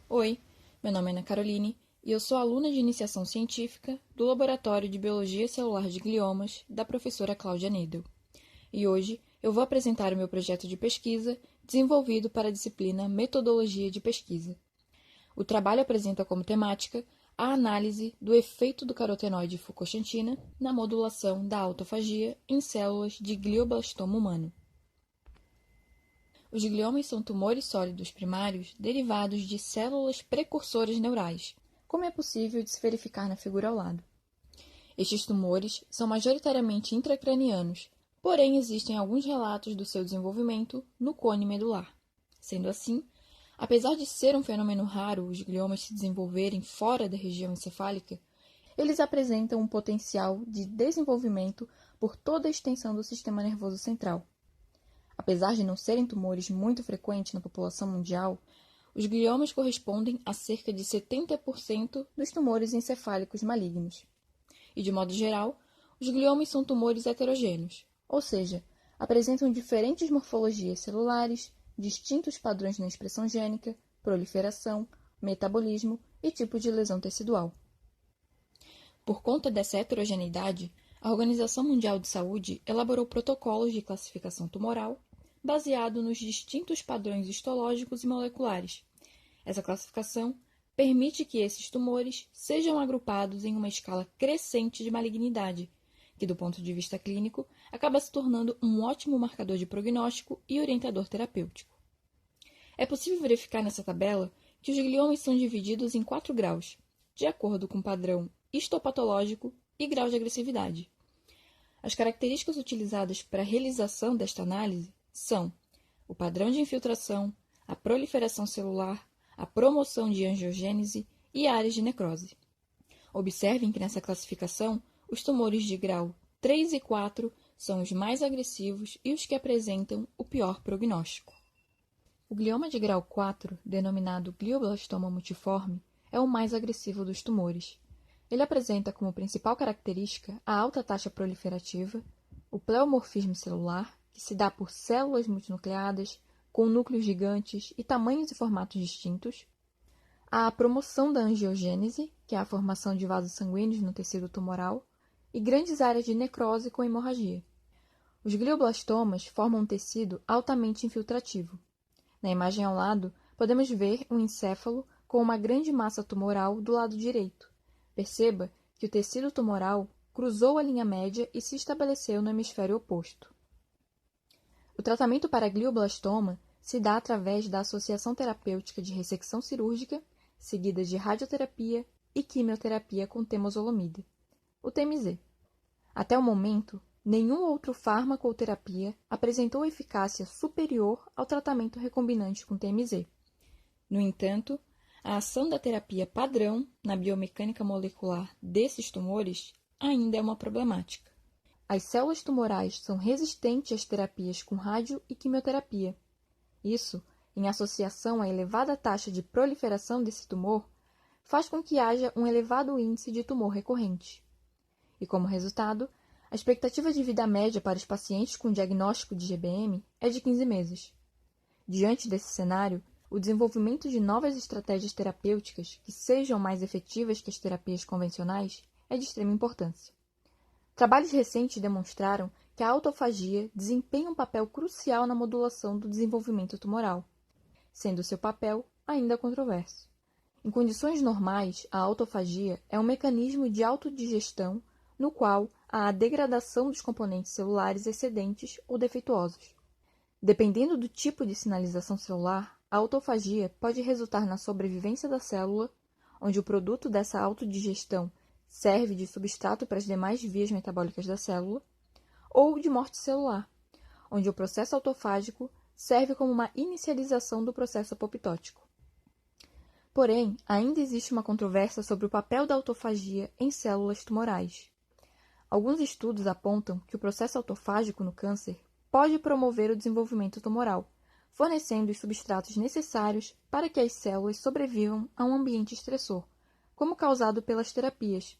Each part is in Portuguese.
Oi, meu nome é Ana Caroline e eu sou aluna de iniciação científica do Laboratório de Biologia Celular de Gliomas da professora Cláudia Nedel. E hoje eu vou apresentar o meu projeto de pesquisa desenvolvido para a disciplina Metodologia de Pesquisa. O trabalho apresenta como temática a análise do efeito do carotenoide fucoxantina na modulação da autofagia em células de glioblastoma humano. Os gliomas são tumores sólidos primários derivados de células precursoras neurais, como é possível de se verificar na figura ao lado. Estes tumores são majoritariamente intracranianos, porém existem alguns relatos do seu desenvolvimento no cone medular. Sendo assim, apesar de ser um fenômeno raro os gliomas se desenvolverem fora da região encefálica, eles apresentam um potencial de desenvolvimento por toda a extensão do sistema nervoso central. Apesar de não serem tumores muito frequentes na população mundial, os gliomas correspondem a cerca de 70% dos tumores encefálicos malignos. E, de modo geral, os gliomas são tumores heterogêneos, ou seja, apresentam diferentes morfologias celulares, distintos padrões na expressão gênica, proliferação, metabolismo e tipo de lesão tecidual. Por conta dessa heterogeneidade, a Organização Mundial de Saúde elaborou protocolos de classificação tumoral baseado nos distintos padrões histológicos e moleculares. Essa classificação permite que esses tumores sejam agrupados em uma escala crescente de malignidade, que, do ponto de vista clínico, acaba se tornando um ótimo marcador de prognóstico e orientador terapêutico. É possível verificar nessa tabela que os gliomas são divididos em 4 graus, de acordo com o padrão histopatológico e grau de agressividade. As características utilizadas para a realização desta análise são o padrão de infiltração, a proliferação celular, a promoção de angiogênese e áreas de necrose. Observem que nessa classificação, os tumores de grau 3 e 4 são os mais agressivos e os que apresentam o pior prognóstico. O glioma de grau 4, denominado glioblastoma multiforme, é o mais agressivo dos tumores. Ele apresenta como principal característica a alta taxa proliferativa, o pleomorfismo celular, que se dá por células multinucleadas, com núcleos gigantes e tamanhos e formatos distintos, a promoção da angiogênese, que é a formação de vasos sanguíneos no tecido tumoral, e grandes áreas de necrose com hemorragia. Os glioblastomas formam um tecido altamente infiltrativo. Na imagem ao lado, podemos ver um encéfalo com uma grande massa tumoral do lado direito. Perceba que o tecido tumoral cruzou a linha média e se estabeleceu no hemisfério oposto. O tratamento para glioblastoma se dá através da associação terapêutica de ressecção cirúrgica, seguida de radioterapia e quimioterapia com temozolomida, o TMZ. Até o momento, nenhum outro fármaco ou terapia apresentou eficácia superior ao tratamento recombinante com TMZ. No entanto, a ação da terapia padrão na biomecânica molecular desses tumores ainda é uma problemática. As células tumorais são resistentes às terapias com rádio e quimioterapia. Isso, em associação à elevada taxa de proliferação desse tumor, faz com que haja um elevado índice de tumor recorrente. E, como resultado, a expectativa de vida média para os pacientes com diagnóstico de GBM é de 15 meses. Diante desse cenário, o desenvolvimento de novas estratégias terapêuticas que sejam mais efetivas que as terapias convencionais é de extrema importância. Trabalhos recentes demonstraram que a autofagia desempenha um papel crucial na modulação do desenvolvimento tumoral, sendo seu papel ainda controverso. Em condições normais, a autofagia é um mecanismo de autodigestão no qual há a degradação dos componentes celulares excedentes ou defeituosos. Dependendo do tipo de sinalização celular, a autofagia pode resultar na sobrevivência da célula, onde o produto dessa autodigestão serve de substrato para as demais vias metabólicas da célula, ou de morte celular, onde o processo autofágico serve como uma inicialização do processo apoptótico. Porém, ainda existe uma controvérsia sobre o papel da autofagia em células tumorais. Alguns estudos apontam que o processo autofágico no câncer pode promover o desenvolvimento tumoral, fornecendo os substratos necessários para que as células sobrevivam a um ambiente estressor, como causado pelas terapias.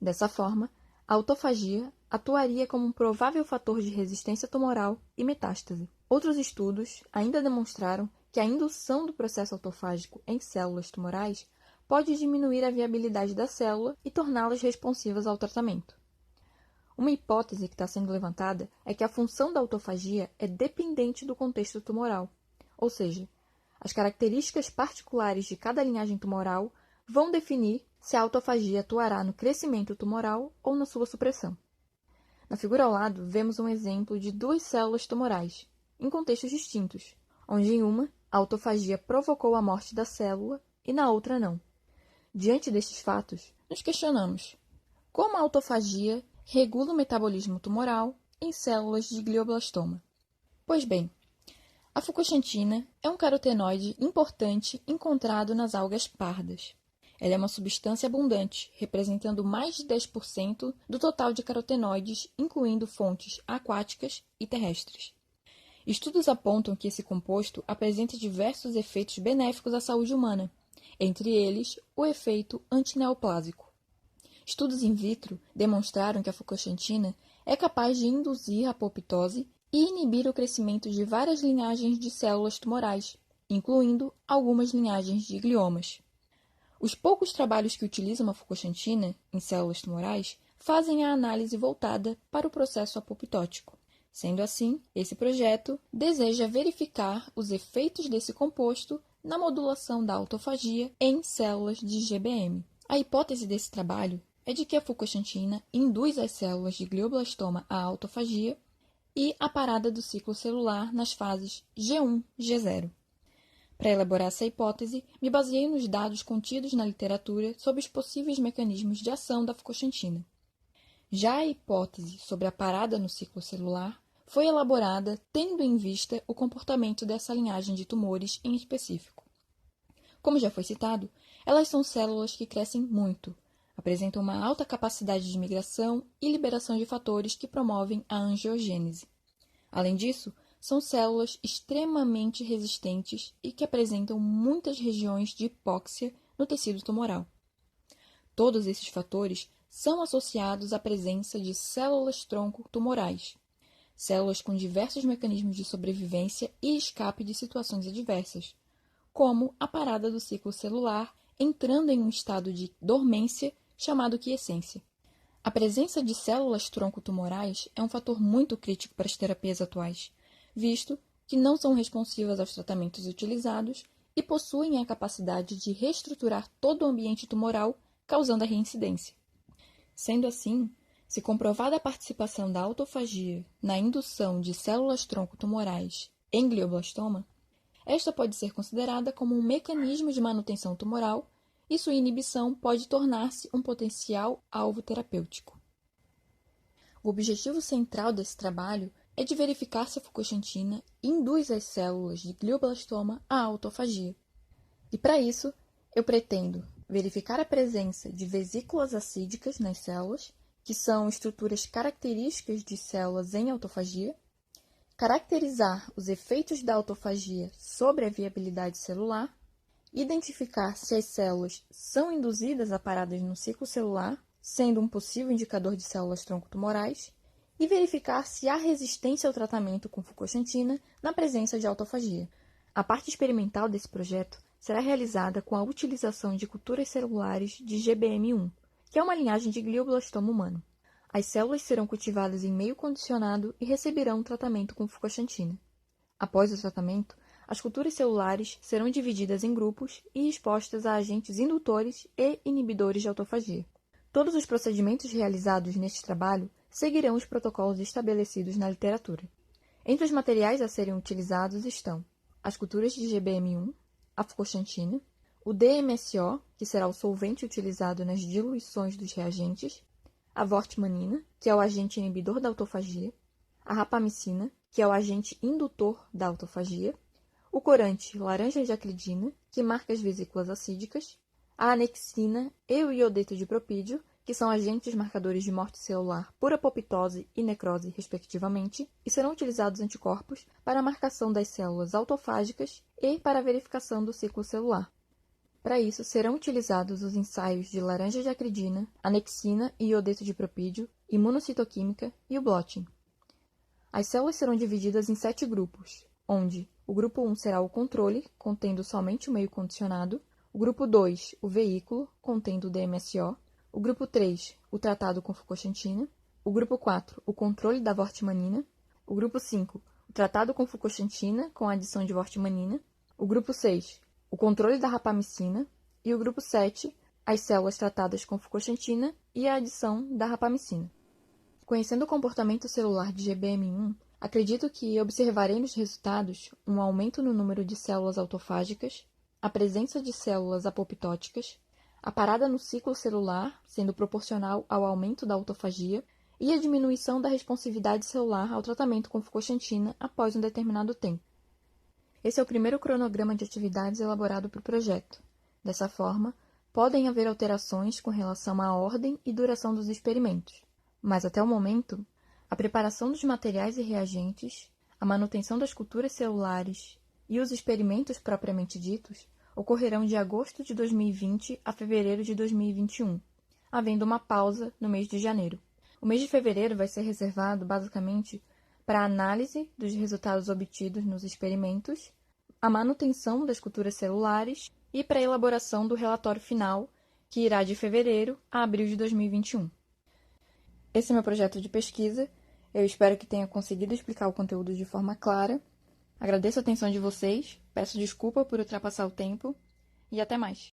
Dessa forma, a autofagia atuaria como um provável fator de resistência tumoral e metástase. Outros estudos ainda demonstraram que a indução do processo autofágico em células tumorais pode diminuir a viabilidade da célula e torná-las responsivas ao tratamento. Uma hipótese que está sendo levantada é que a função da autofagia é dependente do contexto tumoral, ou seja, as características particulares de cada linhagem tumoral vão definir se a autofagia atuará no crescimento tumoral ou na sua supressão. Na figura ao lado, vemos um exemplo de duas células tumorais, em contextos distintos, onde em uma, a autofagia provocou a morte da célula e na outra não. Diante destes fatos, nos questionamos: como a autofagia regula o metabolismo tumoral em células de glioblastoma? Pois bem, a fucoxantina é um carotenoide importante encontrado nas algas pardas. Ela é uma substância abundante, representando mais de 10% do total de carotenoides, incluindo fontes aquáticas e terrestres. Estudos apontam que esse composto apresenta diversos efeitos benéficos à saúde humana, entre eles o efeito antineoplásico. Estudos in vitro demonstraram que a fucoxantina é capaz de induzir a apoptose e inibir o crescimento de várias linhagens de células tumorais, incluindo algumas linhagens de gliomas. Os poucos trabalhos que utilizam a fucoxantina em células tumorais fazem a análise voltada para o processo apoptótico. Sendo assim, esse projeto deseja verificar os efeitos desse composto na modulação da autofagia em células de GBM. A hipótese desse trabalho é de que a fucoxantina induz as células de glioblastoma à autofagia e a parada do ciclo celular nas fases G1 e G0. Para elaborar essa hipótese, me baseei nos dados contidos na literatura sobre os possíveis mecanismos de ação da fucoxantina. Já a hipótese sobre a parada no ciclo celular foi elaborada tendo em vista o comportamento dessa linhagem de tumores em específico. Como já foi citado, elas são células que crescem muito, apresentam uma alta capacidade de migração e liberação de fatores que promovem a angiogênese. Além disso, são células extremamente resistentes e que apresentam muitas regiões de hipóxia no tecido tumoral. Todos esses fatores são associados à presença de células-tronco tumorais, células com diversos mecanismos de sobrevivência e escape de situações adversas, como a parada do ciclo celular entrando em um estado de dormência chamado quiescência. A presença de células-tronco tumorais é um fator muito crítico para as terapias atuais, visto que não são responsivas aos tratamentos utilizados e possuem a capacidade de reestruturar todo o ambiente tumoral, causando a reincidência. Sendo assim, se comprovada a participação da autofagia na indução de células-tronco tumorais em glioblastoma, esta pode ser considerada como um mecanismo de manutenção tumoral e sua inibição pode tornar-se um potencial alvo terapêutico. O objetivo central desse trabalho é de verificar se a fucoxantina induz as células de glioblastoma à autofagia. E para isso, eu pretendo verificar a presença de vesículas acídicas nas células, que são estruturas características de células em autofagia, caracterizar os efeitos da autofagia sobre a viabilidade celular, identificar se as células são induzidas a paradas no ciclo celular, sendo um possível indicador de células-tronco tumorais, e verificar se há resistência ao tratamento com fucoxantina na presença de autofagia. A parte experimental desse projeto será realizada com a utilização de culturas celulares de GBM1, que é uma linhagem de glioblastoma humano. As células serão cultivadas em meio condicionado e receberão tratamento com fucoxantina. Após o tratamento, as culturas celulares serão divididas em grupos e expostas a agentes indutores e inibidores de autofagia. Todos os procedimentos realizados neste trabalho seguirão os protocolos estabelecidos na literatura. Entre os materiais a serem utilizados estão as culturas de GBM1, a fucoxantina, o DMSO, que será o solvente utilizado nas diluições dos reagentes, a vortmanina, que é o agente inibidor da autofagia, a rapamicina, que é o agente indutor da autofagia, o corante laranja de acridina, que marca as vesículas acídicas, a anexina e o iodeto de propídio, que são agentes marcadores de morte celular por apoptose e necrose, respectivamente, e serão utilizados anticorpos para a marcação das células autofágicas e para a verificação do ciclo celular. Para isso, serão utilizados os ensaios de laranja de acridina, anexina e iodeto de propídio, imunocitoquímica e o blotting. As células serão divididas em 7 grupos, onde O grupo 1 será o controle, contendo somente o meio condicionado. O grupo 2, o veículo, contendo o DMSO. O grupo 3, o tratado com Foucault-Chantina. O grupo 4, o controle da vortimanina. O grupo 5, o tratado com Foucault-Chantina com a adição de vortimanina. O grupo 6, o controle da rapamicina. E o grupo 7, as células tratadas com Foucault-Chantina e a adição da rapamicina. Conhecendo o comportamento celular de GBM1, acredito que observarei nos resultados um aumento no número de células autofágicas, a presença de células apoptóticas, a parada no ciclo celular, sendo proporcional ao aumento da autofagia, e a diminuição da responsividade celular ao tratamento com Foucault-Chantina após um determinado tempo. Esse é o primeiro cronograma de atividades elaborado para o projeto. Dessa forma, podem haver alterações com relação à ordem e duração dos experimentos, mas até o momento, a preparação dos materiais e reagentes, a manutenção das culturas celulares e os experimentos propriamente ditos ocorrerão de agosto de 2020 a fevereiro de 2021, havendo uma pausa no mês de janeiro. O mês de fevereiro vai ser reservado, basicamente, para a análise dos resultados obtidos nos experimentos, a manutenção das culturas celulares e para a elaboração do relatório final, que irá de fevereiro a abril de 2021. Esse é meu projeto de pesquisa. Eu espero que tenha conseguido explicar o conteúdo de forma clara. Agradeço a atenção de vocês, peço desculpa por ultrapassar o tempo e até mais.